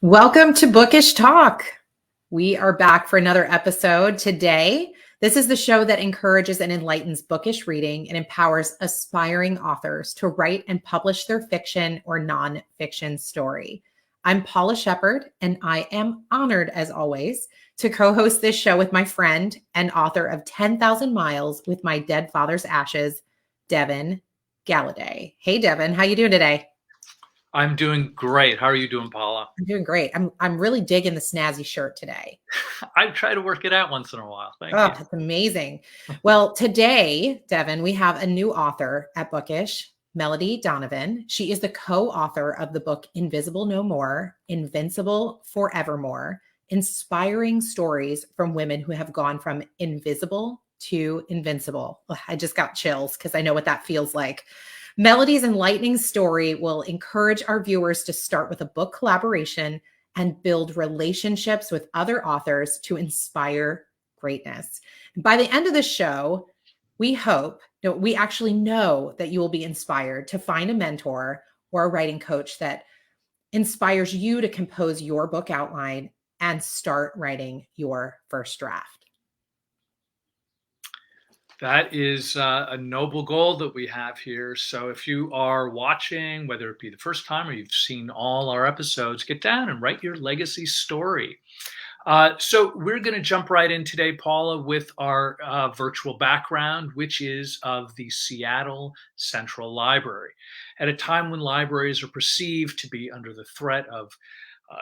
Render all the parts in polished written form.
Welcome to Bookish Talk. We are back for another episode today. This is the show that encourages and enlightens bookish reading and empowers aspiring authors to write and publish their fiction or nonfiction story. I'm Paula Shepard, and I am honored, as always, to co-host this show with my friend and author of 10,000 Miles with My Dead Father's Ashes, Devin Galaudet. Hey, Devin, how you doing today? I'm doing great. How are you doing, Paula? I'm doing great. I'm really digging the snazzy shirt today. I try to work it out once in a while. Thank you. That's amazing. Well, today, Devin, we have a new author at Bookish, Melodie Donovan. She is the co-author of the book Invisible No More, Invincible Forevermore, inspiring stories from women who have gone from invisible to invincible. Ugh, I just got chills because I know what that feels like. Melodie's enlightening story will encourage our viewers to start with a book collaboration and build relationships with other authors to inspire greatness. And by the end of the show, we hope, we actually know that you will be inspired to find a mentor or a writing coach that inspires you to compose your book outline and start writing your first draft. That is a noble goal that we have here. So if you are watching, whether it be the first time or you've seen all our episodes, get down and write your legacy story. So we're going to jump right in today, Paula, with our virtual background, which is of the Seattle Central Library. At a time when libraries are perceived to be under the threat of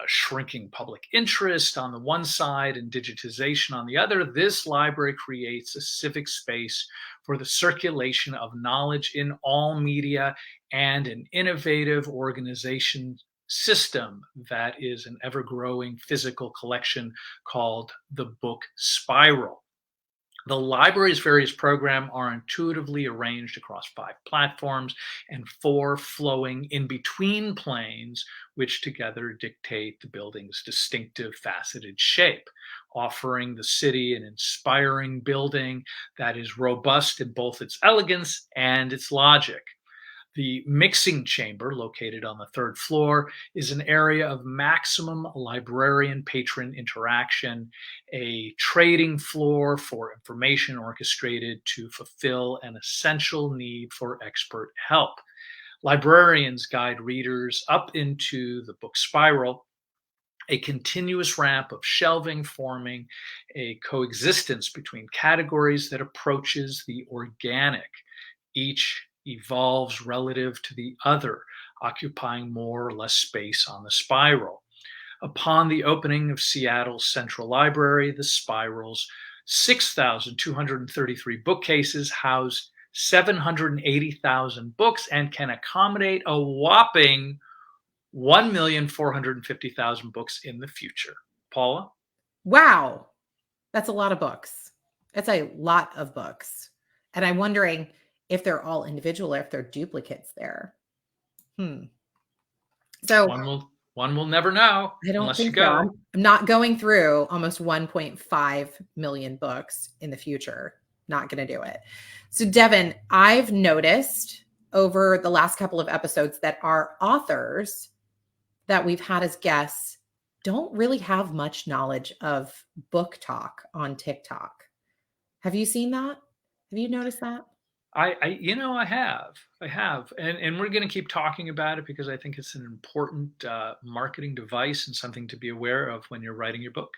shrinking public interest on the one side and digitization on the other, this library creates a civic space for the circulation of knowledge in all media and an innovative organization system that is an ever-growing physical collection called the Book Spiral. The library's various programs are intuitively arranged across 5 platforms and 4 flowing in-between planes, which together dictate the building's distinctive faceted shape, offering the city an inspiring building that is robust in both its elegance and its logic. The mixing chamber, located on the 3rd floor, is an area of maximum librarian-patron interaction, a trading floor for information orchestrated to fulfill an essential need for expert help. Librarians guide readers up into the book spiral, a continuous ramp of shelving forming a coexistence between categories that approaches the organic. Each evolves relative to the other, occupying more or less space on the spiral. Upon the opening of Seattle's Central Library, the spiral's 6,233 bookcases house 780,000 books and can accommodate a whopping 1,450,000 books in the future. Paula? Wow. That's a lot of books. That's a lot of books. And I'm wondering if they're all individual or if they're duplicates there. So one will never know. I don't think so. I'm not going through almost 1.5 million books in the future. Not going to do it. So Devin, I've noticed over the last couple of episodes that our authors that we've had as guests don't really have much knowledge of Booktok on TikTok. Have you seen that? Have you noticed that? I have. And we're going to keep talking about it because I think it's an important marketing device and something to be aware of when you're writing your book.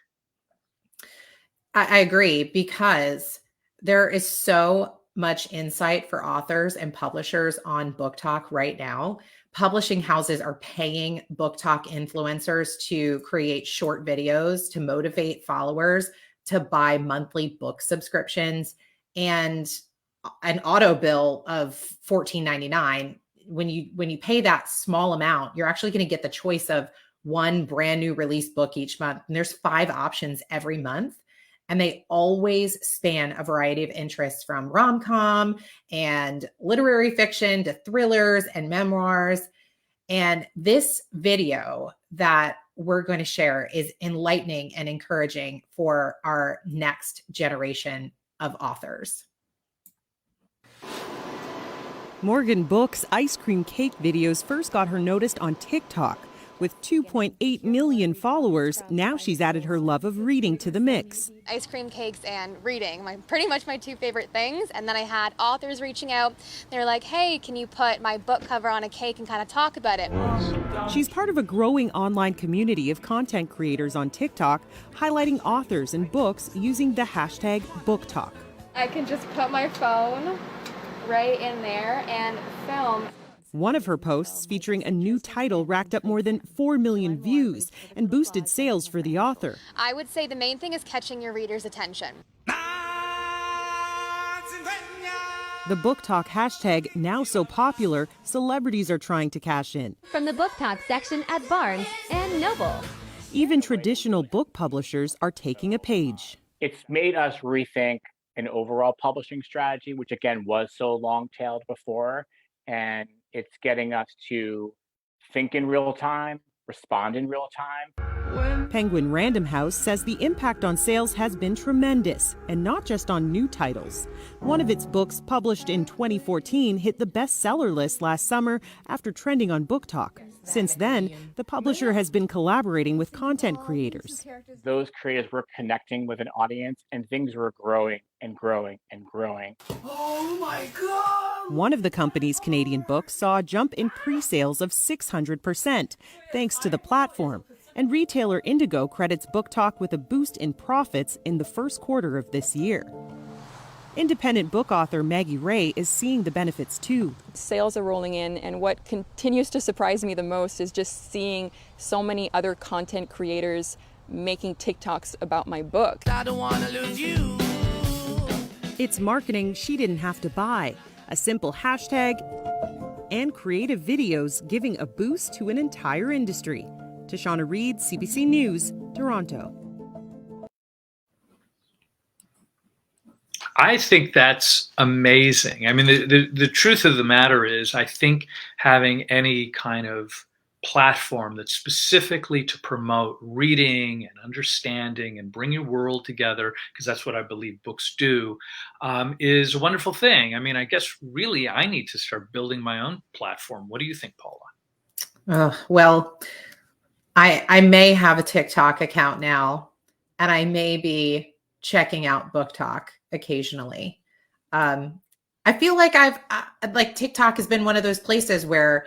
I agree, because there is so much insight for authors and publishers on Booktok right now. Publishing houses are paying Booktok influencers to create short videos to motivate followers to buy monthly book subscriptions, and an auto bill of $14.99. When you pay that small amount, you're actually going to get the choice of one brand new release book each month. And there's 5 options every month. And they always span a variety of interests, from rom-com and literary fiction to thrillers and memoirs. And this video that we're going to share is enlightening and encouraging for our next generation of authors. Morgan Book's ice cream cake videos first got her noticed on TikTok. With 2.8 million followers, now she's added her love of reading to the mix. Ice cream cakes and reading, pretty much my two favorite things. And then I had authors reaching out. They're like, hey, can you put my book cover on a cake and kind of talk about it? She's part of a growing online community of content creators on TikTok, highlighting authors and books using the hashtag Booktok. I can just put my phone right in there and film. One of her posts featuring a new title racked up more than 4 million views and boosted sales for the author. I would say the main thing is catching your reader's attention. The Booktok hashtag, now so popular, celebrities are trying to cash in. From the Booktok section at Barnes and Noble. Even traditional book publishers are taking a page. It's made us rethink an overall publishing strategy, which again was so long-tailed before, and it's getting us to think in real time, respond in real time. Penguin Random House says the impact on sales has been tremendous, and not just on new titles. One of its books, published in 2014, hit the bestseller list last summer after trending on Booktok. Since then, the publisher has been collaborating with content creators. Those creators were connecting with an audience, and things were growing and growing and growing. Oh my God! One of the company's Canadian books saw a jump in pre-sales of 600%, thanks to the platform. And retailer Indigo credits Booktok with a boost in profits in the first quarter of this year. Independent book author Maggie Ray is seeing the benefits too. Sales are rolling in, and what continues to surprise me the most is just seeing so many other content creators making TikToks about my book. I don't wanna lose you. It's marketing she didn't have to buy. A simple hashtag and creative videos giving a boost to an entire industry. Tashana Reed, CBC News, Toronto. I think that's amazing. I mean, the truth of the matter is, I think having any kind of platform that's specifically to promote reading and understanding and bring your world together, because that's what I believe books do, is a wonderful thing. I mean, I guess really I need to start building my own platform. What do you think, Paula? Well, I may have a TikTok account now, and I may be checking out Booktok occasionally. I feel like like TikTok has been one of those places where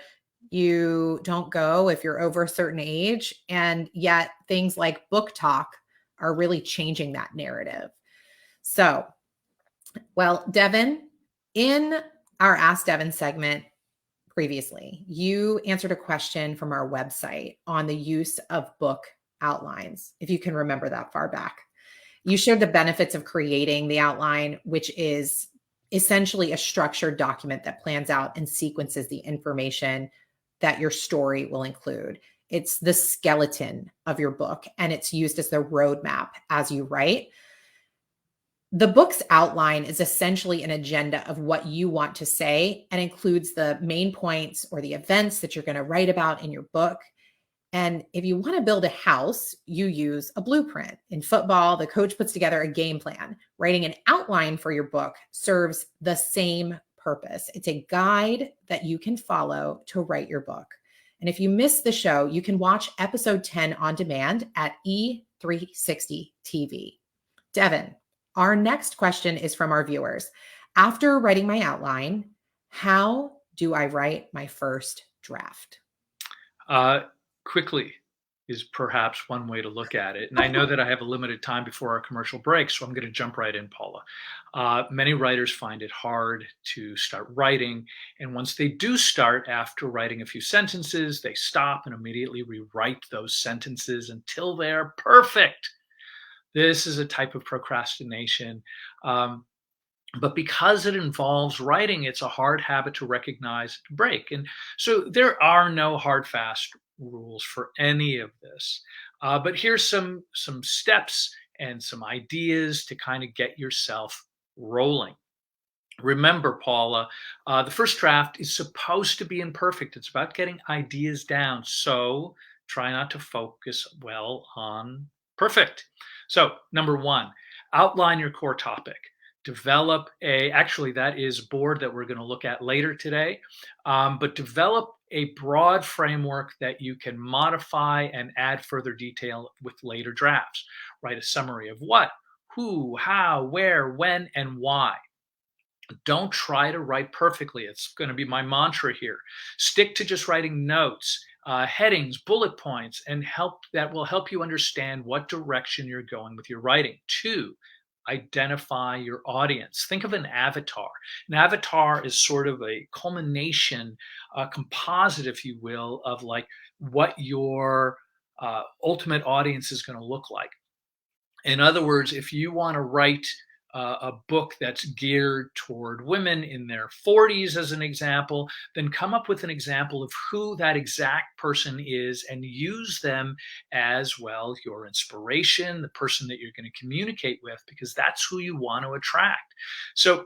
you don't go if you're over a certain age, and yet things like Booktok are really changing that narrative. So, well, Devin, in our Ask Devin segment previously, you answered a question from our website on the use of book outlines, if you can remember that far back. You shared the benefits of creating the outline, which is essentially a structured document that plans out and sequences the information that your story will include. It's the skeleton of your book, and it's used as the roadmap as you write. The book's outline is essentially an agenda of what you want to say and includes the main points or the events that you're going to write about in your book. And if you want to build a house, you use a blueprint. In football, the coach puts together a game plan. Writing an outline for your book serves the same purpose. It's a guide that you can follow to write your book. And if you missed the show, you can watch episode 10 on demand at E360 TV. Devin, our next question is from our viewers. After writing my outline, how do I write my first draft? Quickly is perhaps one way to look at it. And I know that I have a limited time before our commercial break, so I'm going to jump right in, Paula. Many writers find it hard to start writing. And once they do start, after writing a few sentences, they stop and immediately rewrite those sentences until they're perfect. This is a type of procrastination. But because it involves writing, it's a hard habit to recognize, to break. And so there are no hard, fast rules for any of this. But here's some steps and some ideas to kind of get yourself rolling. Remember, Paula, the first draft is supposed to be imperfect. It's about getting ideas down. So try not to focus well on perfect. So number one, outline your core topic. Develop actually that is a board that we're going to look at later today, but develop a broad framework that you can modify and add further detail with later drafts. Write a summary of what, who, how, where, when, and why. Don't try to write perfectly. It's going to be my mantra here. Stick to just writing notes, headings, bullet points, and that will help you understand what direction you're going with your writing. 2, identify your audience. Think of an avatar. An avatar is sort of a culmination, a composite, if you will, of like what your ultimate audience is going to look like. In other words, if you want to write a book that's geared toward women in their 40s, as an example, then come up with an example of who that exact person is and use them as well your inspiration, the person that you're going to communicate with, because that's who you want to attract. So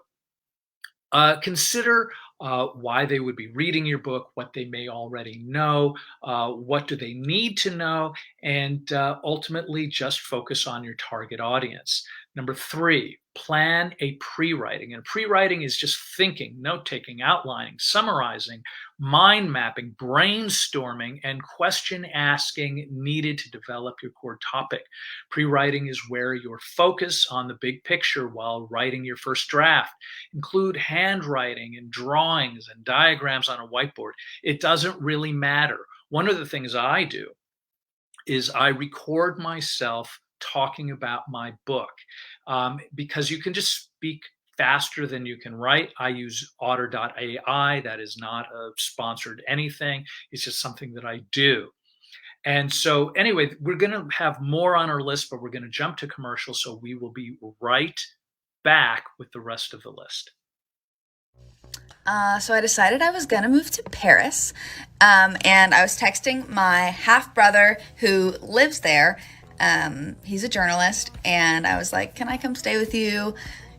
consider why they would be reading your book, what they may already know, what do they need to know, and ultimately just focus on your target audience. Number 3, plan a pre-writing. And pre-writing is just thinking, note-taking, outlining, summarizing, mind mapping, brainstorming, and question asking needed to develop your core topic. Pre-writing is where you're focused on the big picture while writing your first draft. Include handwriting and drawings and diagrams on a whiteboard. It doesn't really matter. One of the things I do is I record myself talking about my book, because you can just speak faster than you can write. I use otter.ai. That is not a sponsored anything. It's just something that I do. And so anyway, we're going to have more on our list, but we're going to jump to commercial. So we will be right back with the rest of the list. So I decided I was going to move to Paris, and I was texting my half-brother who lives there. He's a journalist, and I was like, can I come stay with you?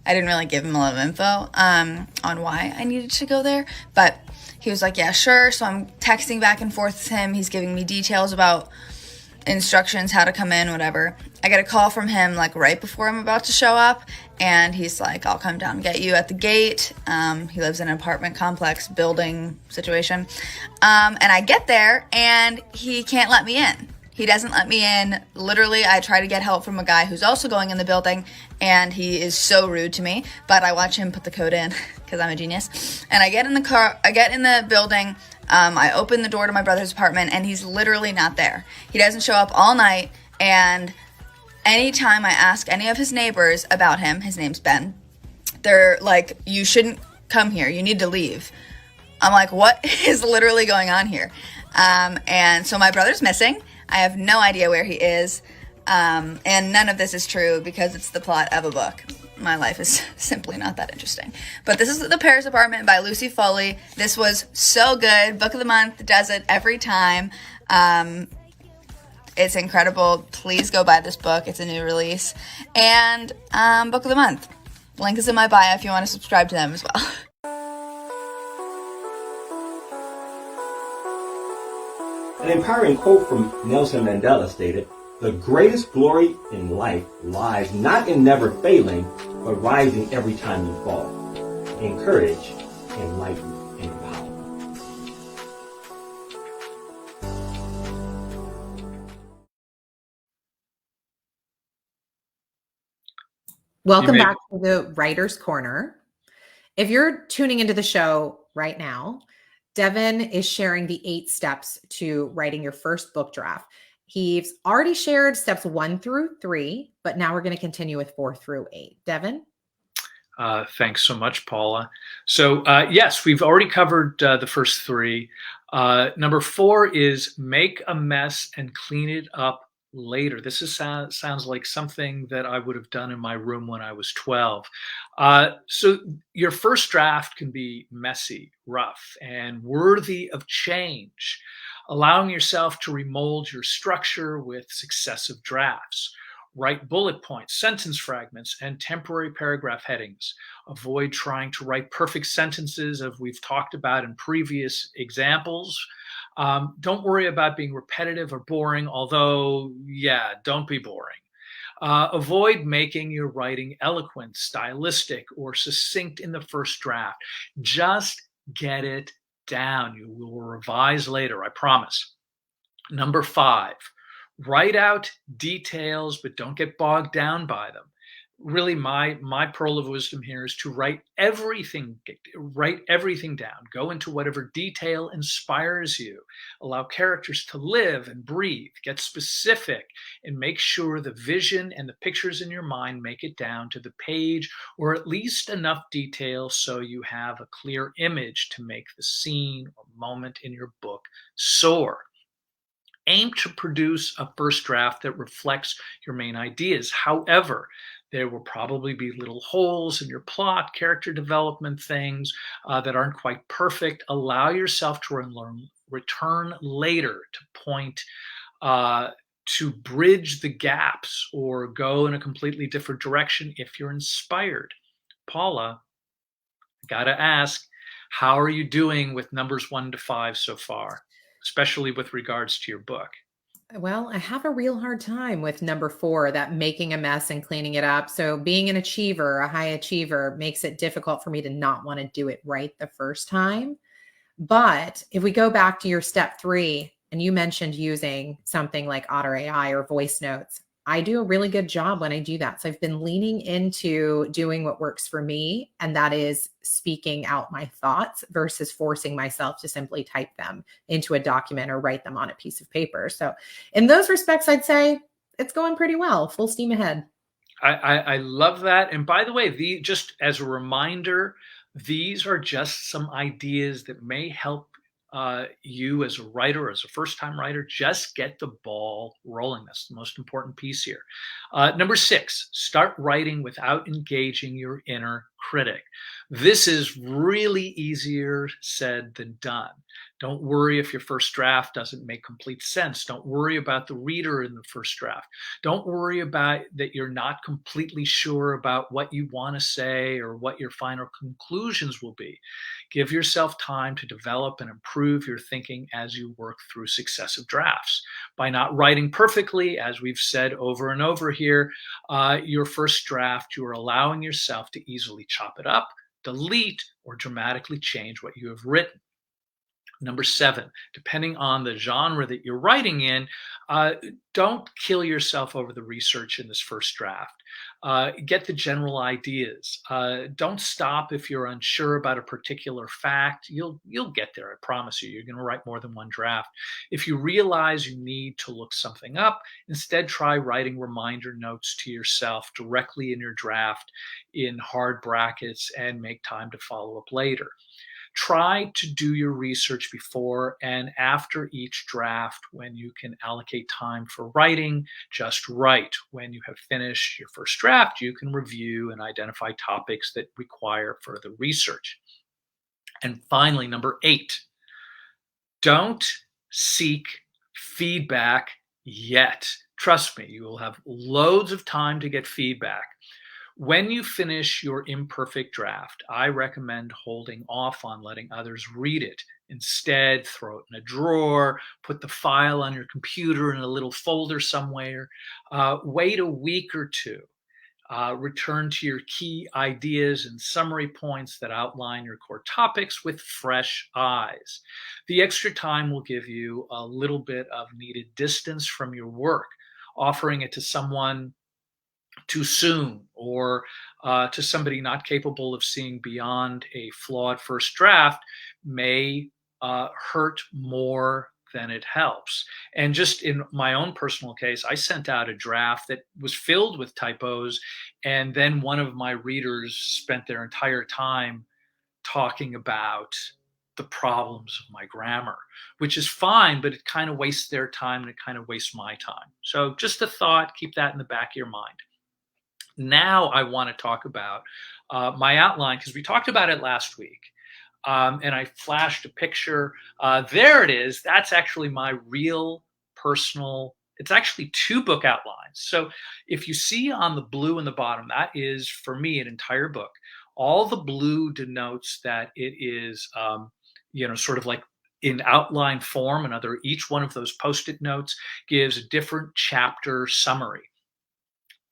I didn't really give him a lot of info on why I needed to go there, but he was like, yeah, sure. So I'm texting back and forth with him. He's giving me details about instructions, how to come in, whatever. I get a call from him like right before I'm about to show up, and he's like, I'll come down and get you at the gate. He lives in an apartment complex building situation. And I get there, and he can't let me in. He doesn't let me in. Literally, I try to get help from a guy who's also going in the building, and he is so rude to me, but I watch him put the code in because I'm a genius. And I get in the car, I get in the building, I open the door to my brother's apartment, and he's literally not there. He doesn't show up all night, and anytime I ask any of his neighbors about him, his name's Ben, they're like, you shouldn't come here, you need to leave. I'm like, what is literally going on here? And so my brother's missing. I have no idea where he is, and none of this is true because it's the plot of a book. My life is simply not that interesting. But this is The Paris Apartment by Lucy Foley. This was so good. Book of the month, does it every time. It's incredible. Please go buy this book. It's a new release. And book of the month. Link is in my bio if you want to subscribe to them as well. An empowering quote from Nelson Mandela stated, "The greatest glory in life lies not in never failing, but rising every time you fall." Encourage, enlighten, and empower. Welcome back to the Writer's Corner. If you're tuning into the show right now, Devin is sharing the 8 steps to writing your first book draft. He's already shared steps 1 through 3, but now we're going to continue with 4 through 8. Devin? Thanks so much, Paula. So yes, we've already covered the first 3. Number 4 is make a mess and clean it up later. This sounds like something that I would have done in my room when I was 12. So your first draft can be messy, rough, and worthy of change, allowing yourself to remold your structure with successive drafts. Write bullet points, sentence fragments, and temporary paragraph headings. Avoid trying to write perfect sentences, as we've talked about in previous examples. Don't worry about being repetitive or boring, although, yeah, don't be boring. Avoid making your writing eloquent, stylistic, or succinct in the first draft. Just get it down. You will revise later, I promise. Number 5, write out details, but don't get bogged down by them. Really, my pearl of wisdom here is to write everything down. Go into whatever detail inspires you. Allow characters to live and breathe. Get specific and make sure the vision and the pictures in your mind make it down to the page, or at least enough detail so you have a clear image to make the scene or moment in your book soar. Aim to produce a first draft that reflects your main ideas. However, there will probably be little holes in your plot, character development, things that aren't quite perfect. Allow yourself to return later to point to bridge the gaps or go in a completely different direction if you're inspired. Paula, I gotta ask, how are you doing with numbers 1 to 5 so far, especially with regards to your book? Well, I have a real hard time with number 4, that making a mess and cleaning it up. So being an achiever, a high achiever, makes it difficult for me to not want to do it right the first time. But if we go back to your step 3, and you mentioned using something like Otter AI or voice notes, I do a really good job when I do that. So I've been leaning into doing what works for me, and that is speaking out my thoughts versus forcing myself to simply type them into a document or write them on a piece of paper. So in those respects, I'd say it's going pretty well, full steam ahead. I love that. And by the way, just as a reminder, these are just some ideas that may help you as a writer, as a first-time writer, just get the ball rolling. That's the most important piece here. Number 6, start writing without engaging your inner critic. This is really easier said than done. Don't worry if your first draft doesn't make complete sense. Don't worry about the reader in the first draft. Don't worry about that you're not completely sure about what you want to say or what your final conclusions will be. Give yourself time to develop and improve your thinking as you work through successive drafts. By not writing perfectly, as we've said over and over here, your first draft, you are allowing yourself to easily chop it up, delete, or dramatically change what you have written. Number 7, depending on the genre that you're writing in, don't kill yourself over the research in this first draft. Get the general ideas. Don't stop if you're unsure about a particular fact. You'll get there, I promise you. You're going to write more than one draft. If you realize you need to look something up, instead try writing reminder notes to yourself directly in your draft in hard brackets and make time to follow up later. Try to do your research before and after each draft. When you can allocate time for writing, just write. When you have finished your first draft, you can review and identify topics that require further research. And finally, number 8, don't seek feedback yet. Trust me, you will have loads of time to get feedback. When you finish your imperfect draft, I recommend holding off on letting others read it. Instead, throw it in a drawer, put the file on your computer in a little folder somewhere. Wait a week or two. Return to your key ideas and summary points that outline your core topics with fresh eyes. The extra time will give you a little bit of needed distance from your work. Offering it to someone too soon or to somebody not capable of seeing beyond a flawed first draft may hurt more than it helps. And just in my own personal case, I sent out a draft that was filled with typos, and then one of my readers spent their entire time talking about the problems of my grammar, which is fine, but it kind of wastes their time and it kind of wastes my time. So just a thought, keep that in the back of your mind. Now I want to talk about my outline, because we talked about it last week. And I flashed a picture. There it is. That's actually my real personal, it's actually 2 book outlines. So if you see on the blue in the bottom, that is for me an entire book. All the blue denotes that it is, sort of like in outline form. Each one of those Post-it notes gives a different chapter summary.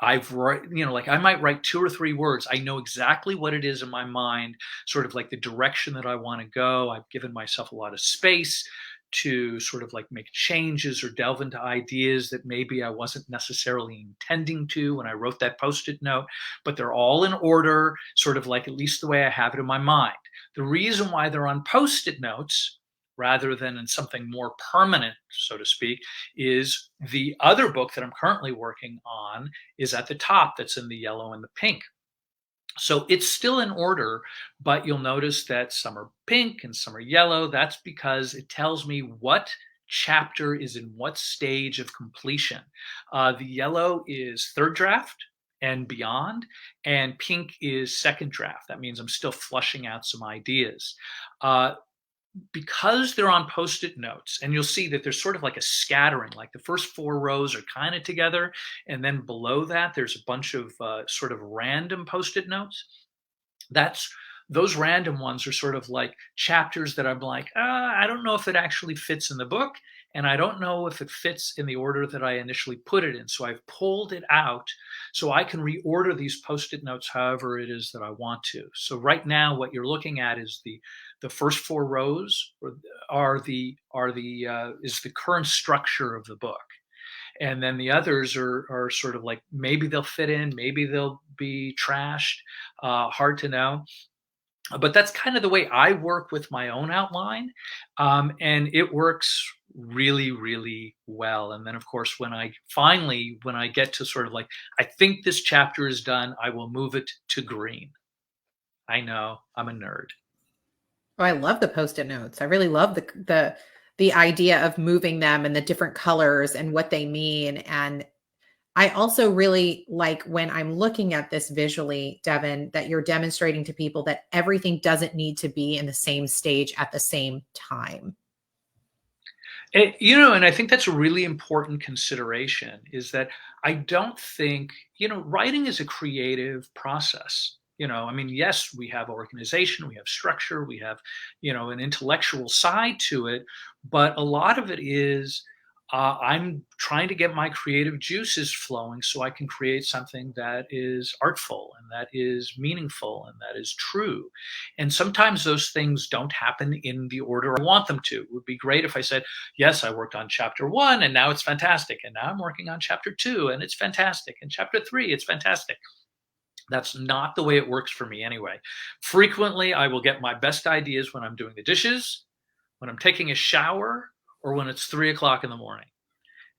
like I might write 2 or 3 words. I know exactly what it is in my mind, sort of like the direction that I want to go. I've given myself a lot of space to sort of like make changes or delve into ideas that maybe I wasn't necessarily intending to when I wrote that Post-it note, but they're all in order, sort of like at least the way I have it in my mind. The reason why they're on Post-it notes rather than in something more permanent, so to speak, is the other book that I'm currently working on is at the top, that's in the yellow and the pink. So it's still in order, but you'll notice that some are pink and some are yellow. That's because it tells me what chapter is in what stage of completion. The yellow is third draft and beyond, and pink is second draft. That means I'm still flushing out some ideas. Because they're on Post-it notes, and you'll see that there's sort of like a scattering, like the first 4 rows are kind of together, and then below that there's a bunch of sort of random Post-it notes. Those random ones are sort of like chapters that I'm like, I don't know if it actually fits in the book, and I don't know if it fits in the order that I initially put it in. So I've pulled it out so I can reorder these Post-it notes however it is that I want to. So right now, what you're looking at is the first 4 rows is the current structure of the book. And then the others are sort of like, maybe they'll fit in, maybe they'll be trashed, hard to know. But that's kind of the way I work with my own outline. And it works really, really well. And then of course, when I get to sort of like, I think this chapter is done, I will move it to green. I know, I'm a nerd. Oh, I love the Post-it notes. I really love the idea of moving them and the different colors and what they mean. And I also really like when I'm looking at this visually, Devin, that you're demonstrating to people that everything doesn't need to be in the same stage at the same time. And I think that's a really important consideration, is that I don't think, writing is a creative process. I mean, yes, we have organization, we have structure, we have, an intellectual side to it, but a lot of it is I'm trying to get my creative juices flowing so I can create something that is artful and that is meaningful and that is true. And sometimes those things don't happen in the order I want them to. It would be great if I said, yes, I worked on chapter 1 and now it's fantastic. And now I'm working on chapter 2 and it's fantastic. And chapter 3, it's fantastic. That's not the way it works for me anyway. Frequently, I will get my best ideas when I'm doing the dishes, when I'm taking a shower, or when it's 3 o'clock in the morning.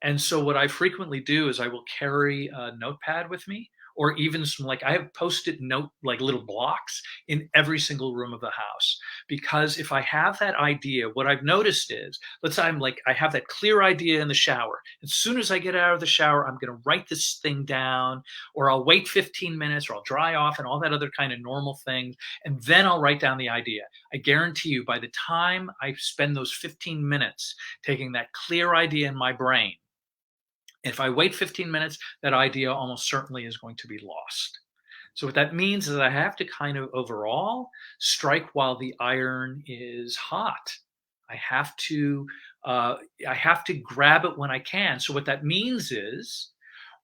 And so what I frequently do is I will carry a notepad with me, or even some, like I have Post-it note, like little blocks in every single room of the house. Because if I have that idea, what I've noticed is, let's say I have that clear idea in the shower. As soon as I get out of the shower, I'm going to write this thing down, or I'll wait 15 minutes, or I'll dry off and all that other kind of normal things. And then I'll write down the idea. I guarantee you, by the time I spend those 15 minutes taking that clear idea in my brain, if I wait 15 minutes, that idea almost certainly is going to be lost. So what that means is I have to kind of overall strike while the iron is hot. I have to grab it when I can. So what that means is,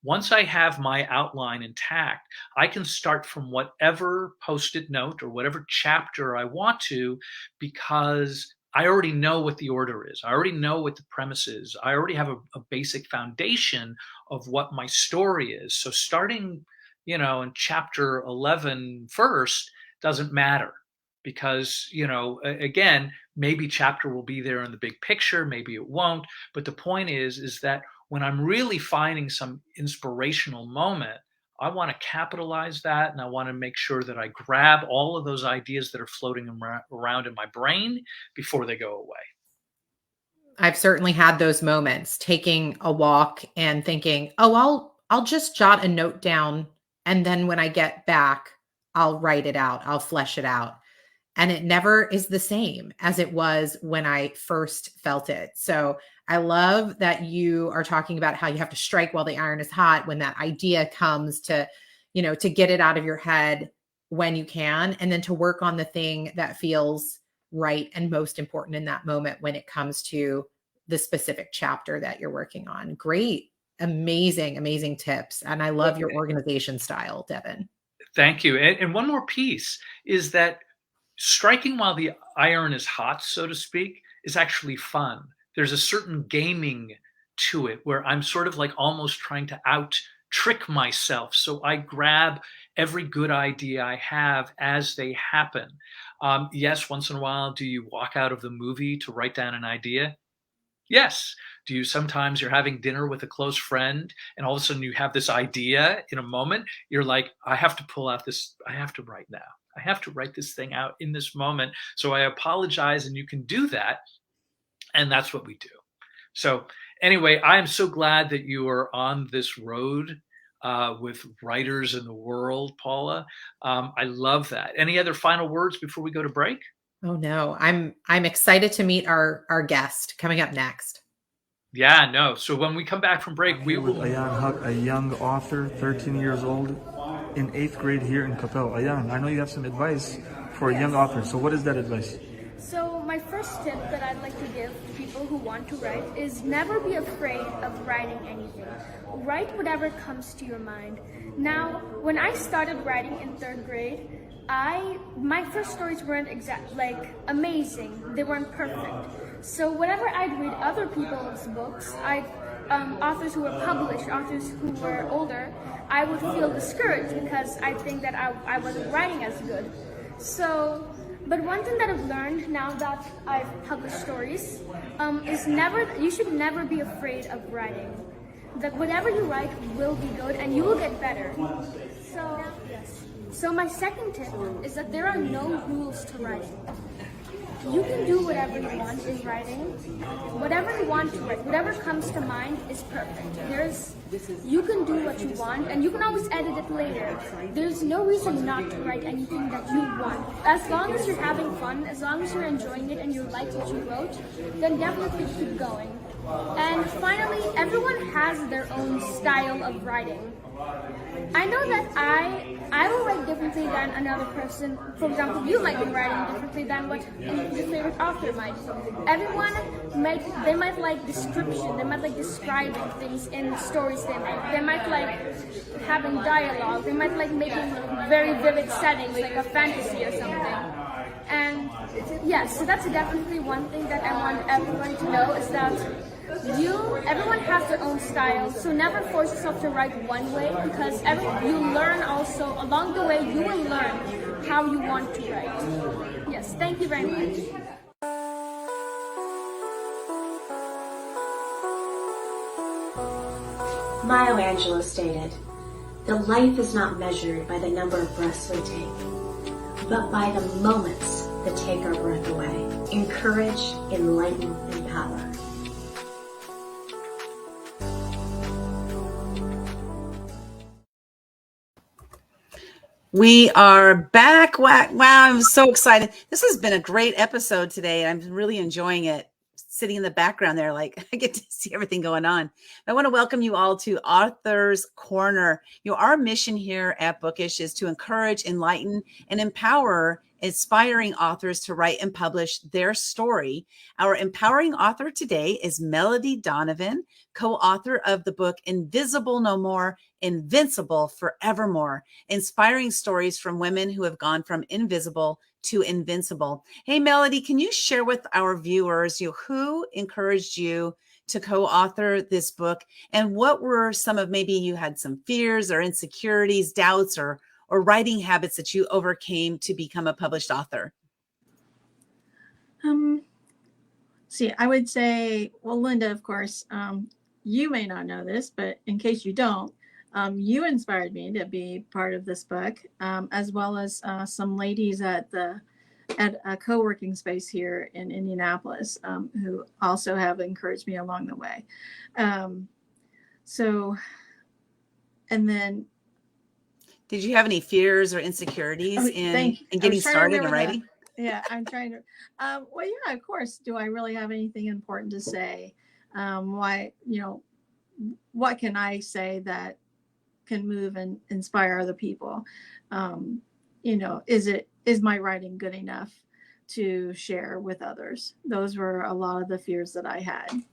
once I have my outline intact, I can start from whatever Post-it note or whatever chapter I want to, because I already know what the order is. I already know what the premise is. I already have a basic foundation of what my story is. So starting, in chapter 11 first doesn't matter, because, again, maybe chapter will be there in the big picture, maybe it won't. But the point is that when I'm really finding some inspirational moment, I want to capitalize that, and I want to make sure that I grab all of those ideas that are floating around in my brain before they go away. I've certainly had those moments, taking a walk and thinking, oh, I'll just jot a note down, and then when I get back, I'll write it out. I'll flesh it out. And it never is the same as it was when I first felt it. So I love that you are talking about how you have to strike while the iron is hot when that idea comes, to get it out of your head when you can, and then to work on the thing that feels right and most important in that moment when it comes to the specific chapter that you're working on. Great amazing, amazing tips. And I love your organization style, Devin. Thank you. And one more piece is that striking while the iron is hot, so to speak, is actually fun. There's a certain gaming to it where I'm sort of like almost trying to out trick myself. So I grab every good idea I have as they happen. Yes, once in a while, do you walk out of the movie to write down an idea? Yes. Do you sometimes you're having dinner with a close friend and all of a sudden you have this idea in a moment? You're like, I have to pull out this, I have to write now. I have to write this thing out in this moment. So I apologize, and you can do that. And that's what we do. So anyway, I am so glad that you are on this road with writers in the world, Paula. I love that. Any other final words before we go to break? Oh no, I'm excited to meet our guest coming up next. Yeah, no. So when we come back from break, we will. Ayan, a young author, 13 years old, in 8th grade here in Capel. Ayan, I know you have some advice for a young author. So what is that advice? So my first tip that I'd like to give to people who want to write is never be afraid of writing anything. Write whatever comes to your mind. Now, when I started writing in 3rd grade, my first stories weren't amazing. They weren't perfect. So whenever I'd read other people's books, authors who were published, authors who were older, I would feel discouraged because I think that I wasn't writing as good. So, but one thing that I've learned now that I've published stories is you should never be afraid of writing. That whatever you write will be good and you will get better. So my second tip is that there are no rules to writing. You can do whatever you want in writing. Whatever you want to write, whatever comes to mind is perfect. You can do what you want and you can always edit it later. There's no reason not to write anything that you want. As long as you're having fun, as long as you're enjoying it and you like what you wrote, then definitely keep going. And finally, everyone has their own style of writing. I know that I will write differently than another person. For example, you might be writing differently than what your favorite author might. Everyone might like description. They might like describing things in stories. They might like having dialogue. They might like making very vivid settings, like a fantasy or something. And yes, so that's definitely one thing that I want everyone to know is that everyone has their own style, so never force yourself to write one way because you learn also, along the way you will learn how you want to write. Yes, thank you very much. Maya Angelou stated, "The life is not measured by the number of breaths we take, but by the moments that take our breath away. Encourage, enlighten, empower." We are back. Wow, I'm so excited. This has been a great episode today. I'm really enjoying it. Sitting in the background there, like I get to see everything going on. I want to welcome you all to Author's Corner. Our mission here at Bookish is to encourage, enlighten, and empower aspiring authors to write and publish their story. Our empowering author today is Melodie Donovan, co-author of the book Invisible No More, Invincible Forevermore, inspiring stories from women who have gone from invisible to invincible. Hey, Melodie, can you share with our viewers who encouraged you to co-author this book, and what were some of, maybe you had some fears or insecurities, doubts, or writing habits that you overcame to become a published author? I would say, well, Lynda, of course, you may not know this, but in case you don't, you inspired me to be part of this book, as well as some ladies at a co-working space here in Indianapolis, who also have encouraged me along the way. And then, did you have any fears or insecurities in getting started in writing? Yeah, I'm trying to. Well, yeah, of course. Do I really have anything important to say? What can I say that can move and inspire other people? Is my writing good enough to share with others? Those were a lot of the fears that I had.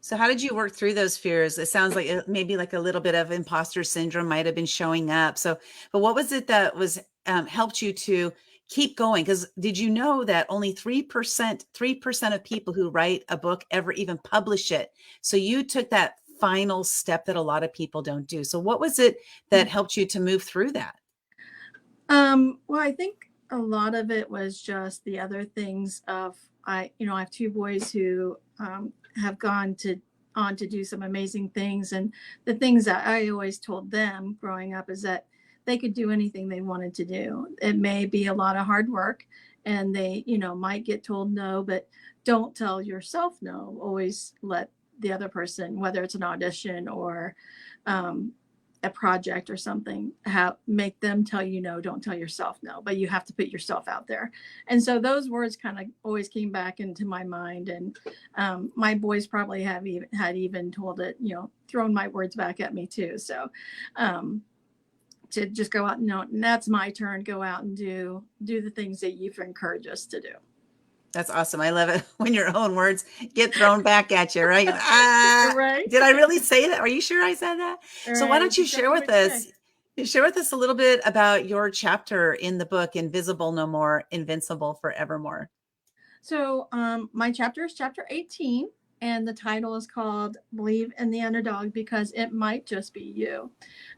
So how did you work through those fears? It sounds like maybe like a little bit of imposter syndrome might have been showing up. So, but what was it that was helped you to keep going? Because did you know that only 3% of people who write a book ever even publish it? So you took that final step that a lot of people don't do. So what was it that helped you to move through that? Well, I think a lot of it was just the other things of I have two boys who have gone on to do some amazing things, and the things that I always told them growing up is that they could do anything they wanted to do. It may be a lot of hard work, and they might get told no, but don't tell yourself no. Always let the other person, whether it's an audition or a project or something, make them tell you no. Don't tell yourself no, but you have to put yourself out there. And so those words kind of always came back into my mind, and my boys probably had even told it, thrown my words back at me too. So to just go out and that's my turn, go out and do the things that you've encouraged us to do. That's awesome. I love it when your own words get thrown back at you, right? Right. Did I really say that? Are you sure I said that? Right. So why don't you share with us a little bit about your chapter in the book, Invisible No More, Invincible Forevermore? So my chapter is chapter 18, and the title is called Believe in the Underdog, because it might just be you.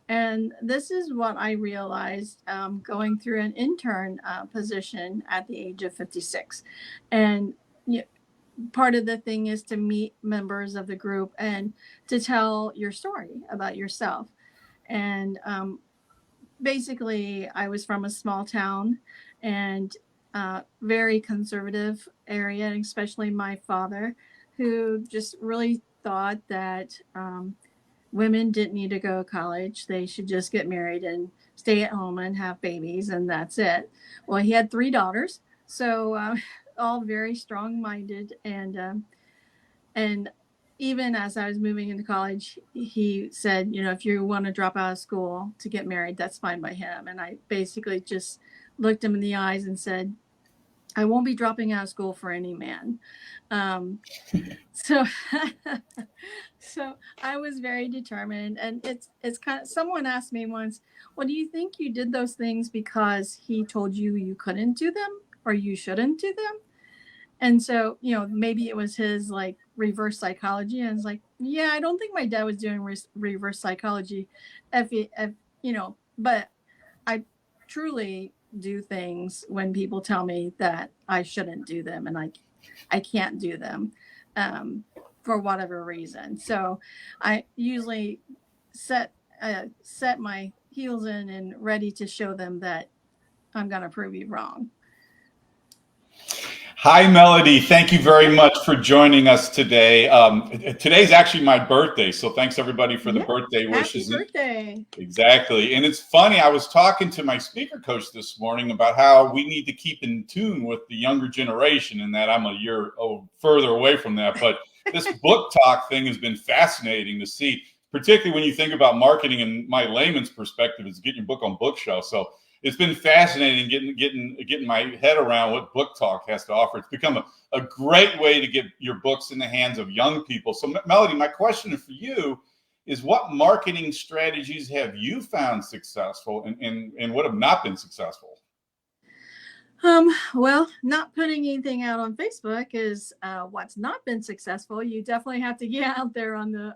And this is what I realized going through an intern position at the age of 56. And part of the thing is to meet members of the group and to tell your story about yourself. And basically, I was from a small town and very conservative area, especially my father, who just really thought that women didn't need to go to college. They should just get married and stay at home and have babies, and that's it. Well, he had 3 daughters, so all very strong-minded, and even as I was moving into college, he said, if you want to drop out of school to get married, that's fine by him. And I basically just looked him in the eyes and said, I won't be dropping out of school for any man. So I was very determined, and it's kind of, someone asked me once, well, do you think you did those things because he told you couldn't do them or you shouldn't do them? And so, maybe it was his like reverse psychology. And it's like, yeah, I don't think my dad was doing reverse psychology. But I truly do things when people tell me that I shouldn't do them and I can't do them for whatever reason. So I usually set my heels in and ready to show them that I'm going to prove you wrong. Hi, Melodie. Thank you very much for joining us today. Today's actually my birthday, so thanks everybody for the birthday wishes. Happy birthday. Exactly. And it's funny, I was talking to my speaker coach this morning about how we need to keep in tune with the younger generation, and that I'm a year further away from that. But this Booktok thing has been fascinating to see, particularly when you think about marketing, and my layman's perspective is getting your book on bookshelves. So it's been fascinating getting my head around what Booktok has to offer. It's become a great way to get your books in the hands of young people. So Melodie, my question for you is, what marketing strategies have you found successful and what have not been successful? Well, not putting anything out on Facebook is what's not been successful. You definitely have to get out there on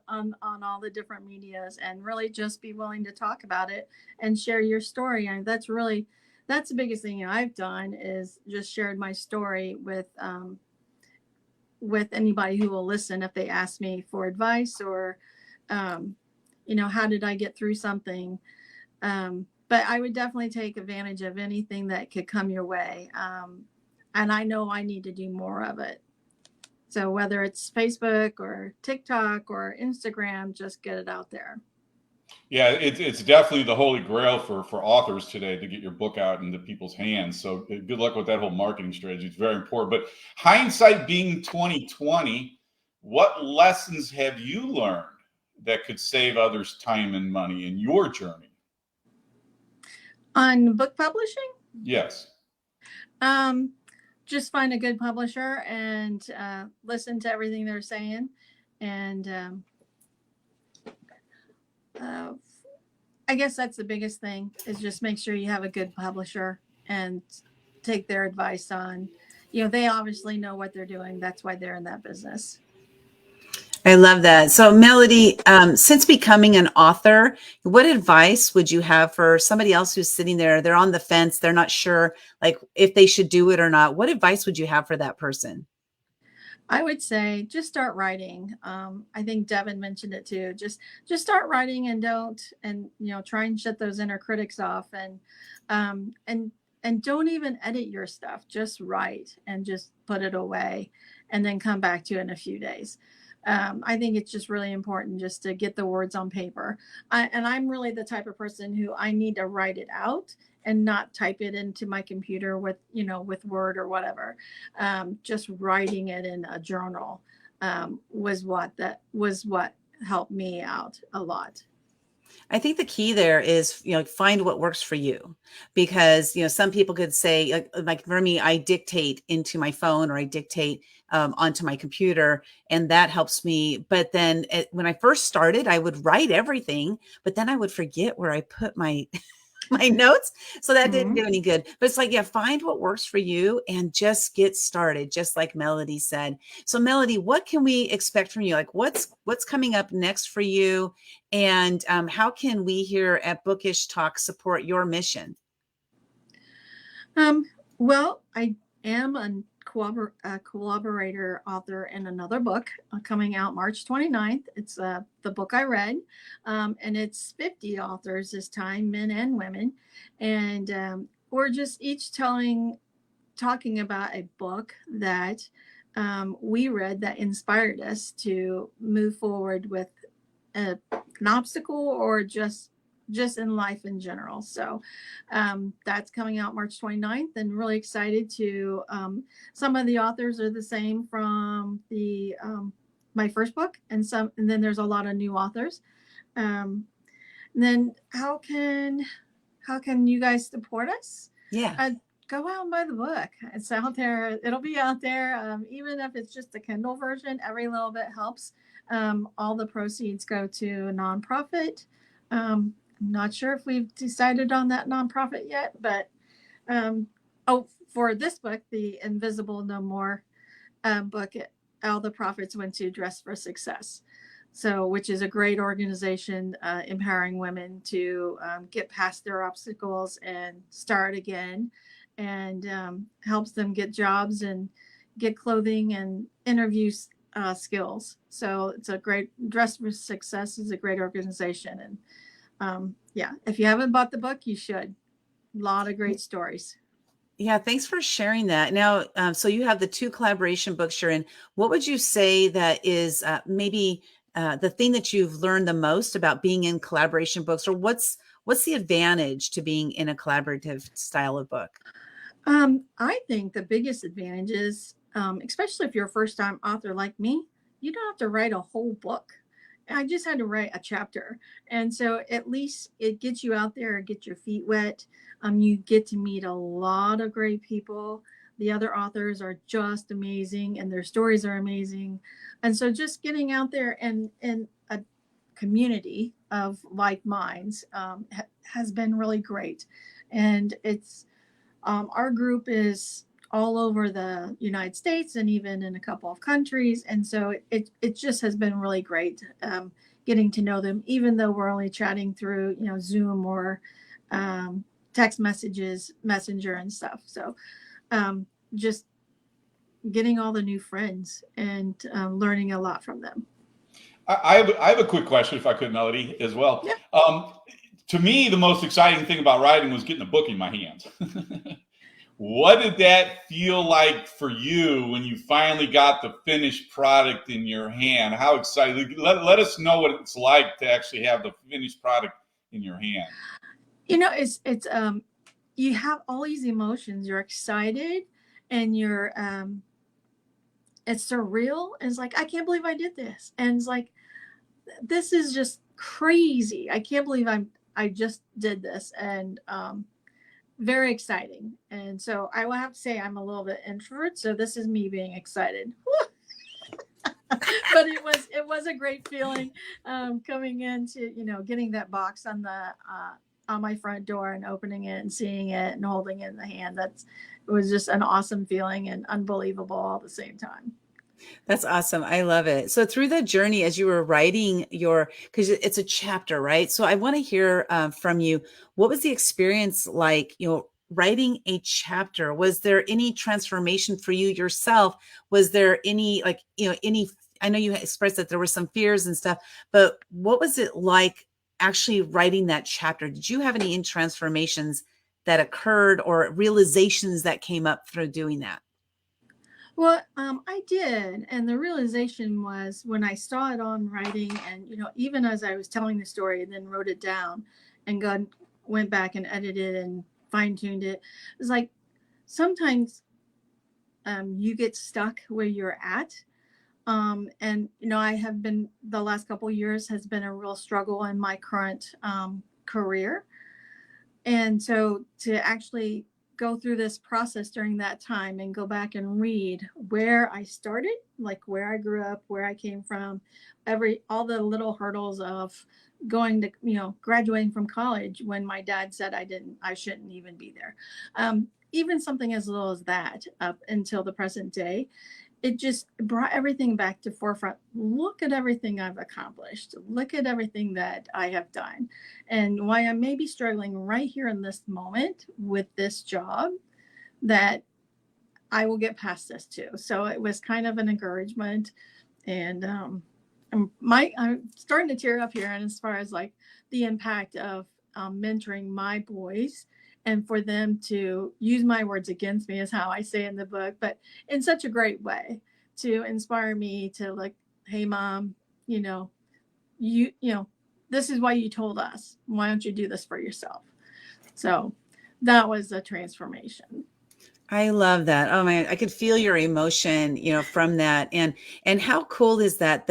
all the different medias and really just be willing to talk about it and share your story. And that's the biggest thing I've done, is just shared my story with anybody who will listen if they ask me for advice or how did I get through something. But I would definitely take advantage of anything that could come your way. And I know I need to do more of it. So whether it's Facebook or TikTok or Instagram, just get it out there. Yeah, it's definitely the holy grail for authors today, to get your book out into people's hands. So good luck with that whole marketing strategy. It's very important. But hindsight being 2020, what lessons have you learned that could save others time and money in your journey? On book publishing? Yes. Just find a good publisher and listen to everything they're saying, And I guess that's the biggest thing, is just make sure you have a good publisher and take their advice on, they obviously know what they're doing. That's why they're in that business. I love that. So Melodie, since becoming an author, what advice would you have for somebody else who's sitting there, they're on the fence, they're not sure like if they should do it or not? What advice would you have for that person? I would say just start writing. I think Devin mentioned it too. Just start writing and try and shut those inner critics off, and don't even edit your stuff. Just write and just put it away and then come back to it in a few days. I think it's just really important just to get the words on paper. And I'm really the type of person who I need to write it out and not type it into my computer with Word or whatever. Just writing it in a journal was what helped me out a lot. I think the key there is, find what works for you, because, some people could say, like for me, I dictate into my phone or I dictate onto my computer, and that helps me. But then when I first started, I would write everything, but then I would forget where I put my my notes. So that didn't do any good. But it's like, find what works for you and just get started, just like Melodie said. So Melodie, what can we expect from you? Like what's coming up next for you? And how can we here at Bookish Talk support your mission? Well, I am a collaborator author in another book coming out March 29th. It's the book I read, and it's 50 authors this time, men and women. And we're just each talking about a book that we read that inspired us to move forward with an obstacle or just in life in general. So that's coming out March 29th, and really excited to, some of the authors are the same from the my first book, and then there's a lot of new authors. And then how can you guys support us? Yeah. Go out and buy the book. It's out there. It'll be out there. Even if it's just a Kindle version, every little bit helps. All the proceeds go to a nonprofit. I'm not sure if we've decided on that nonprofit yet, but for this book, the Invisible No More book, all the profits went to Dress for Success. So, which is a great organization empowering women to get past their obstacles and start again, and helps them get jobs and get clothing and interview skills. So it's a great, Dress for Success is a great organization. And if you haven't bought the book, you should. A lot of great stories. Yeah, thanks for sharing that. Now, so you have the 2 collaboration books you're in. What would you say that is maybe the thing that you've learned the most about being in collaboration books, or what's the advantage to being in a collaborative style of book? I think the biggest advantage is, especially if you're a first-time author like me, you don't have to write a whole book. I just had to write a chapter. And so at least it gets you out there and get your feet wet. You get to meet a lot of great people. The other authors are just amazing and their stories are amazing. And so just getting out there and in a community of like minds has been really great. And it's our group is all over the United States and even in a couple of countries. And so it just has been really great getting to know them, even though we're only chatting through, Zoom or text messages, Messenger and stuff. So just getting all the new friends and learning a lot from them. I have a quick question, if I could, Melodie, as well. Yeah. To me, the most exciting thing about writing was getting a book in my hands. What did that feel like for you when you finally got the finished product in your hand? How excited? Let us know what it's like to actually have the finished product in your hand. It's you have all these emotions. You're excited and you're it's surreal. It's like, I can't believe I did this. And it's like, this is just crazy. I can't believe I just did this. And very exciting. And so I will have to say I'm a little bit introvert, so this is me being excited. But it was a great feeling coming into, getting that box on my front door and opening it and seeing it and holding it in the hand. It was just an awesome feeling and unbelievable all at the same time. That's awesome. I love it. So through the journey, as you were writing because it's a chapter, right? So I want to hear from you, what was the experience like, writing a chapter? Was there any transformation for you yourself? Was there any, I know you expressed that there were some fears and stuff, but what was it like actually writing that chapter? Did you have any transformations that occurred or realizations that came up through doing that? Well, I did. And the realization was when I saw it on writing and, even as I was telling the story and then wrote it down and went back and edited and fine-tuned it, it was like sometimes you get stuck where you're at. And, I have been, the last couple of years has been a real struggle in my current career. And so to actually go through this process during that time and go back and read where I started, like where I grew up, where I came from, all the little hurdles of going to, graduating from college when my dad said I shouldn't even be there. Even something as little as that up until the present day, it just brought everything back to forefront. Look at everything I've accomplished. Look at everything that I have done and why I may be struggling right here in this moment with this job, that I will get past this too. So it was kind of an encouragement, and I'm starting to tear up here. And as far as like the impact of mentoring my boys, and for them to use my words against me is how I say in the book, but in such a great way to inspire me to like, hey mom, this is why you told us, why don't you do this for yourself? So that was a transformation. I love that. Oh man, I could feel your emotion, from that. And how cool is that,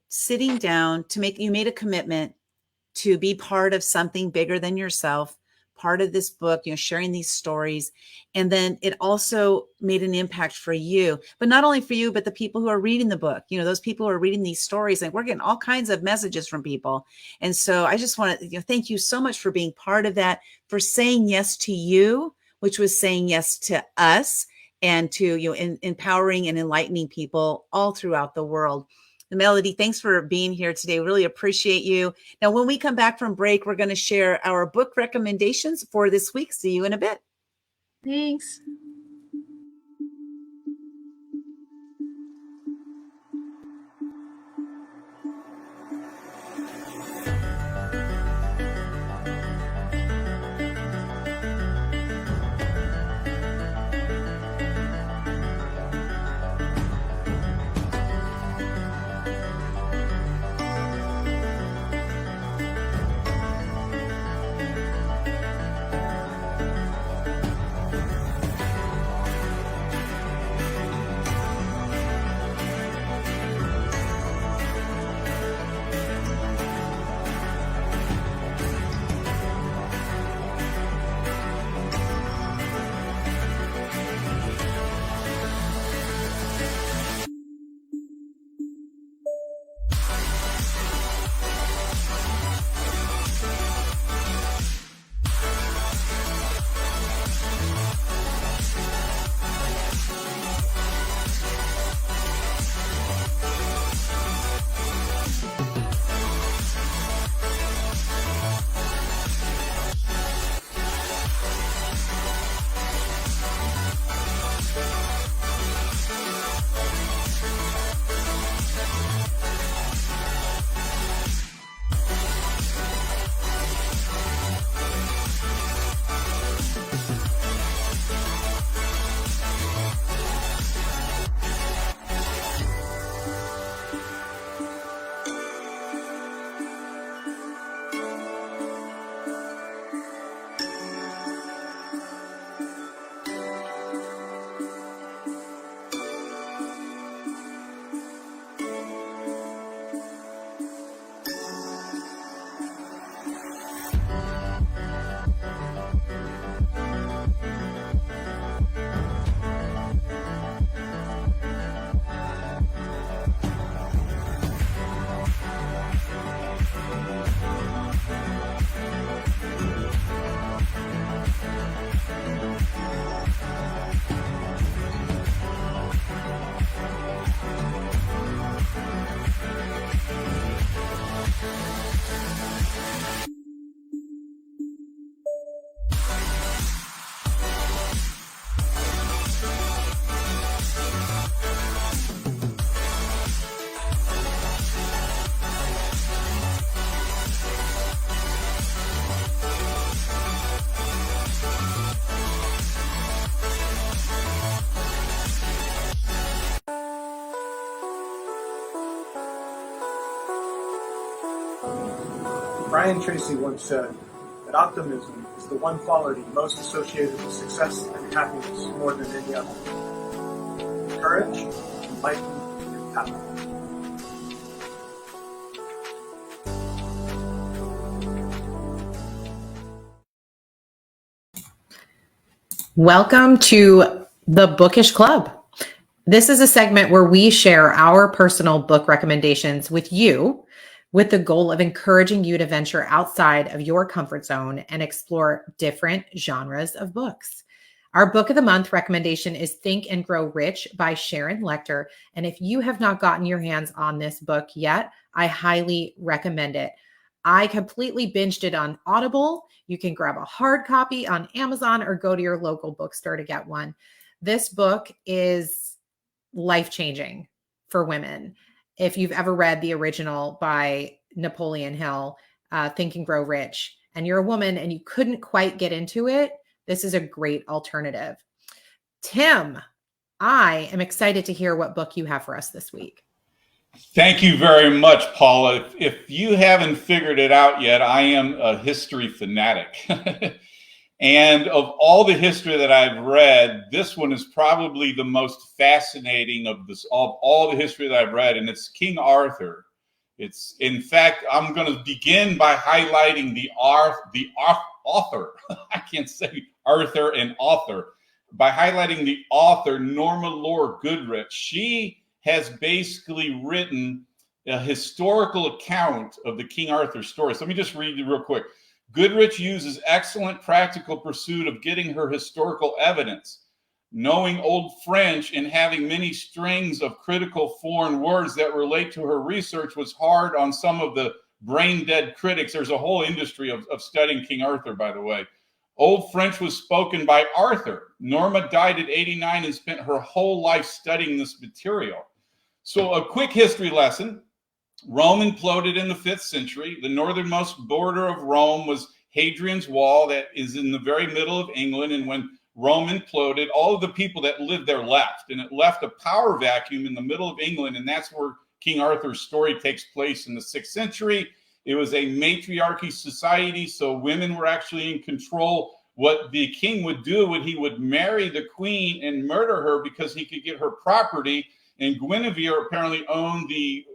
sitting down you made a commitment to be part of something bigger than yourself, part of this book, sharing these stories. And then it also made an impact for you, but not only for you, but the people who are reading the book, those people who are reading these stories, and we're getting all kinds of messages from people. And so I just want to thank you so much for being part of that, for saying yes to you, which was saying yes to us, and to empowering and enlightening people all throughout the world. Melodie, thanks for being here today. Really appreciate you. Now, when we come back from break, we're going to share our book recommendations for this week. See you in a bit. Thanks. Brian Tracy once said that optimism is the one quality most associated with success and happiness more than any other. Courage, enlightenment, and power. Welcome to the Bookish Club. This is a segment where we share our personal book recommendations with you, with the goal of encouraging you to venture outside of your comfort zone and explore different genres of books. Our book of the month recommendation is Think and Grow Rich by Sharon Lechter. And if you have not gotten your hands on this book yet, I highly recommend it. I completely binged it on Audible. You can grab a hard copy on Amazon or go to your local bookstore to get one. This book is life-changing for women. If you've ever read the original by Napoleon Hill, Think and Grow Rich, and you're a woman and you couldn't quite get into it, this is a great alternative. Tim, I am excited to hear what book you have for us this week. Thank you very much, Paula. If you haven't figured it out yet, I am a history fanatic. And of all the history that I've read, this one is probably the most fascinating of all the history that I've read, and it's King Arthur. It's, in fact, I'm going to begin by highlighting the author. I can't say Arthur and author. By highlighting the author, Norma Lorre Goodrich. She has basically written a historical account of the King Arthur story. So let me just read it real quick. Goodrich uses excellent practical pursuit of getting her historical evidence. Knowing Old French and having many strings of critical foreign words that relate to her research was hard on some of the brain-dead critics. There's a whole industry of studying King Arthur, by the way. Old French was spoken by Arthur. Norma died at 89 and spent her whole life studying this material. So a quick history lesson. Rome imploded in the 5th century. The northernmost border of Rome was Hadrian's Wall that is in the very middle of England. And when Rome imploded, all of the people that lived there left. And it left a power vacuum in the middle of England. And that's where King Arthur's story takes place in the 6th century. It was a matriarchy society, so women were actually in control. What the king would do when he would marry the queen and murder her because he could get her property. And Guinevere apparently owned the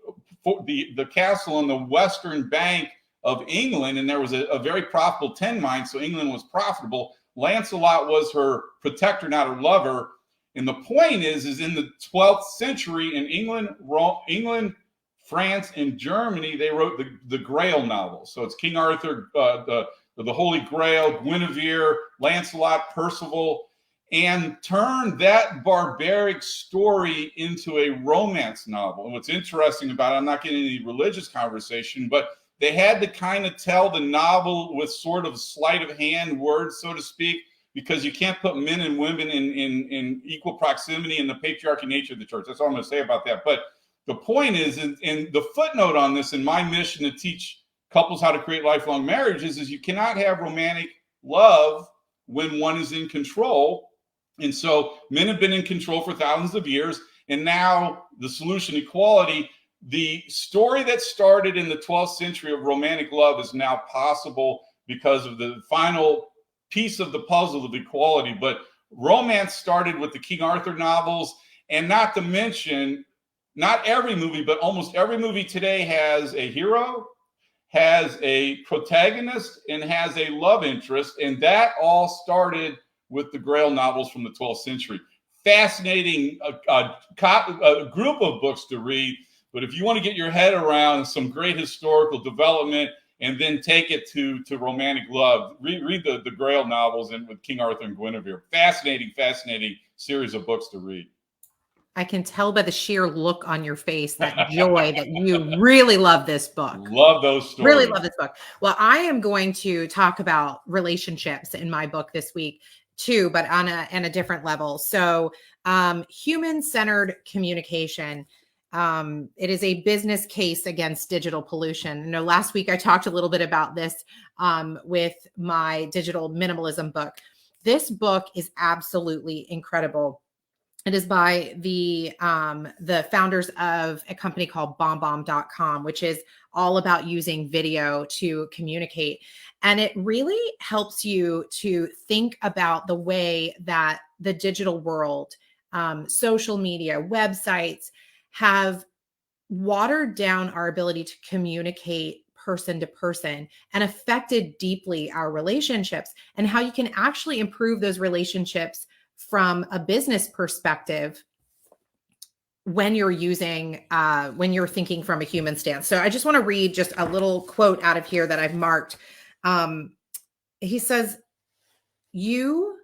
castle on the western bank of England, and there was a very profitable tin mine, so England was profitable. Lancelot was her protector, not her lover. And the point is in the 12th century in England, France, and Germany, they wrote the Grail novels. So it's King Arthur, the Holy Grail, Guinevere, Lancelot, Percival, and turned that barbaric story into a romance novel. And what's interesting about it, I'm not getting any religious conversation, but they had to kind of tell the novel with sort of sleight of hand words, so to speak, because you can't put men and women in equal proximity in the patriarchy nature of the church. That's all I'm going to say about that. But the point is, in the footnote on this, in my mission to teach couples how to create lifelong marriages, is you cannot have romantic love when one is in control. And so men have been in control for thousands of years. And now the solution, equality, the story that started in the 12th century of romantic love is now possible because of the final piece of the puzzle of equality. But romance started with the King Arthur novels. And not to mention, not every movie, but almost every movie today has a hero, has a protagonist, and has a love interest. And that all started with the Grail novels from the 12th century. Fascinating a group of books to read. But if you want to get your head around some great historical development and then take it to romantic love, read the Grail novels and with King Arthur and Guinevere. Fascinating series of books to read. I can tell by the sheer look on your face, that joy that you really love this book. Love those stories. Really love this book. Well, I am going to talk about relationships in my book this week too, but on a different level. So human-centered communication. It is a business case against digital pollution. You know, last week I talked a little bit about this with my digital minimalism book. This book is absolutely incredible. It is by the founders of a company called BombBomb.com, which is all about using video to communicate. And it really helps you to think about the way that the digital world, social media, websites have watered down our ability to communicate person to person and affected deeply our relationships, and how you can actually improve those relationships from a business perspective when you're using, when you're thinking from a human stance. So I just want to read just a little quote out of here that I've marked. He says, "You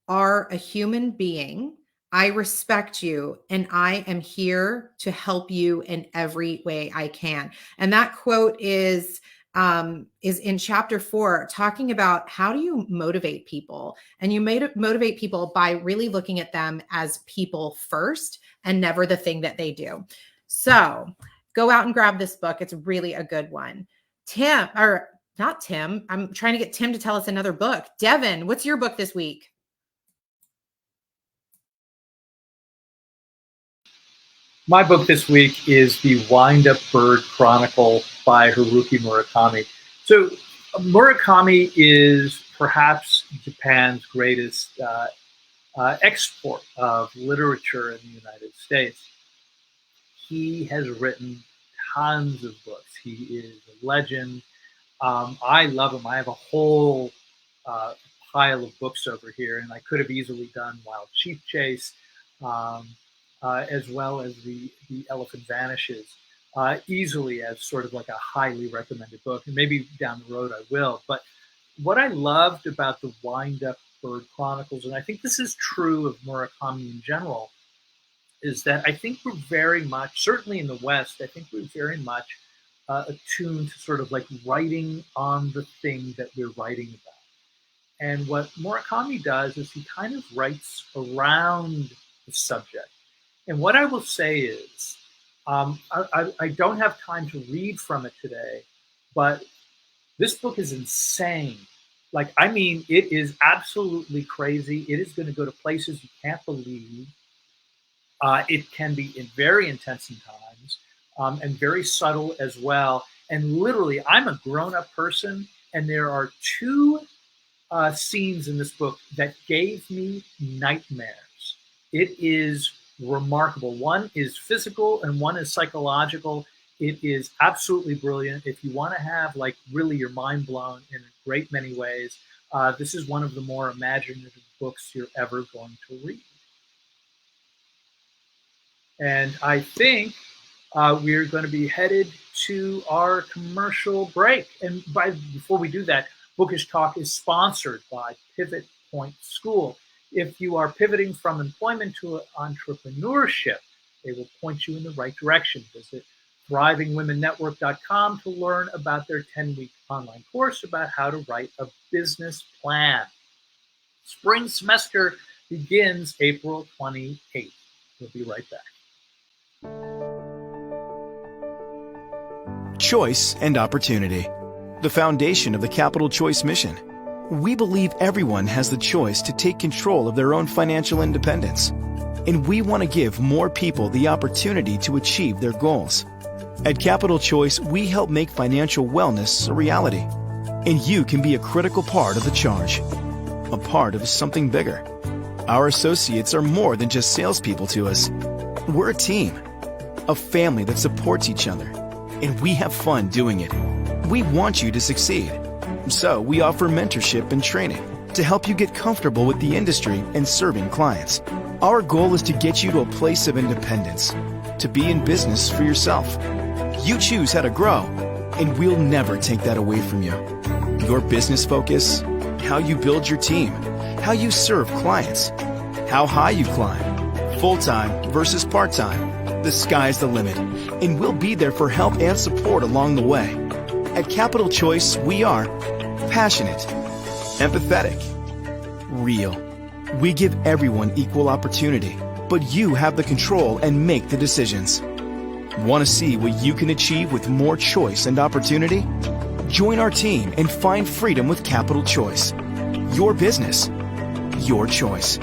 are a human being. I respect you, and I am here to help you in every way I can." And that quote is in chapter 4, talking about how do you motivate people. And you motivate people by really looking at them as people first and never the thing that they do. So go out and grab this book. It's really a good one. Tim, or not Tim, I'm trying to get Tim to tell us another book. Devin, what's your book this week? My book this week is the Wind-Up Bird Chronicle by Haruki Murakami. So Murakami is perhaps Japan's greatest export of literature in the United States. He has written tons of books. He is a legend. I love him. I have a whole pile of books over here, and I could have easily done Wild Sheep Chase, as well as the Elephant Vanishes, easily as sort of like a highly recommended book. And maybe down the road I will. But what I loved about the Wind-Up Bird Chronicles, and I think this is true of Murakami in general, is that I think we're very much, certainly in the West, I think we're very much attuned to sort of like writing on the thing that we're writing about. And what Murakami does is he kind of writes around the subject. And what I will say is, I don't have time to read from it today, but this book is insane. Like, I mean, it is absolutely crazy. It is going to go to places you can't believe. It can be very intense in times, and very subtle as well. And literally, I'm a grown-up person, and there are 2 scenes in this book that gave me nightmares. It is remarkable. One is physical and one is psychological. It is absolutely brilliant. If you want to have like really your mind blown in a great many ways, this is one of the more imaginative books you're ever going to read. And I think we're going to be headed to our commercial break. And before we do that, Bookish Talk is sponsored by Pivot Point School. If you are pivoting from employment to entrepreneurship, they will point you in the right direction. Visit thrivingwomennetwork.com to learn about their 10-week online course about how to write a business plan. Spring semester begins April 28th. We'll be right back. Choice and opportunity, the foundation of the Capital Choice mission. We believe everyone has the choice to take control of their own financial independence, and we want to give more people the opportunity to achieve their goals. At Capital Choice, we help make financial wellness a reality, and you can be a critical part of the charge, a part of something bigger. Our associates are more than just salespeople to us. We're a team, a family that supports each other, and we have fun doing it. We want you to succeed. So we offer mentorship and training to help you get comfortable with the industry and serving clients. Our goal is to get you to a place of independence, to be in business for yourself. You choose how to grow, and we'll never take that away from you. Your business focus, how you build your team, how you serve clients, how high you climb, full-time versus part-time. The sky's the limit, and we'll be there for help and support along the way. At Capital Choice, we are passionate, empathetic, real. We give everyone equal opportunity, but you have the control and make the decisions. Want to see what you can achieve with more choice and opportunity? Join our team and find freedom with Capital Choice. Your business, your choice.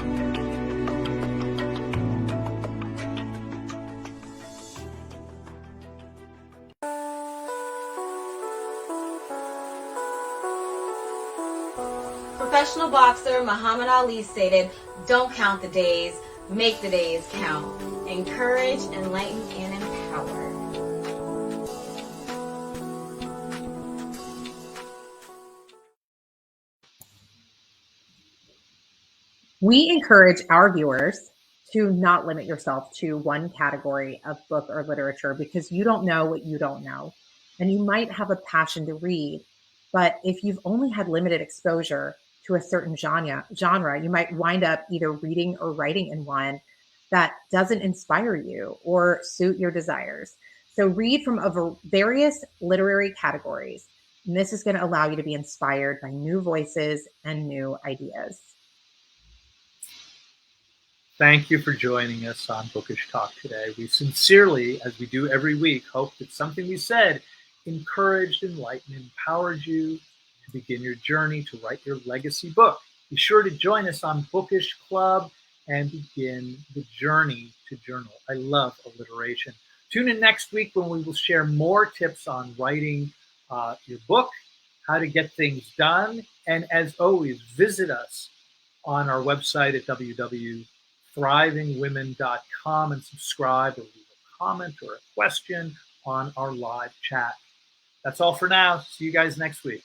Professional boxer Muhammad Ali stated, "Don't count the days, make the days count." Encourage, enlighten, and empower. We encourage our viewers to not limit yourself to one category of book or literature, because you don't know what you don't know. And you might have a passion to read, but if you've only had limited exposure to a certain genre, you might wind up either reading or writing in one that doesn't inspire you or suit your desires. So read from various literary categories, and this is going to allow you to be inspired by new voices and new ideas. Thank you for joining us on Bookish Talk today. We sincerely, as we do every week, hope that something we said encouraged, enlightened, empowered you to begin your journey to write your legacy book. Be sure to join us on Bookish Club and begin the journey to journal. I love alliteration. Tune in next week when we will share more tips on writing your book, how to get things done, and as always, visit us on our website at www.thrivingwomen.com and subscribe or leave a comment or a question on our live chat. That's all for now. See you guys next week.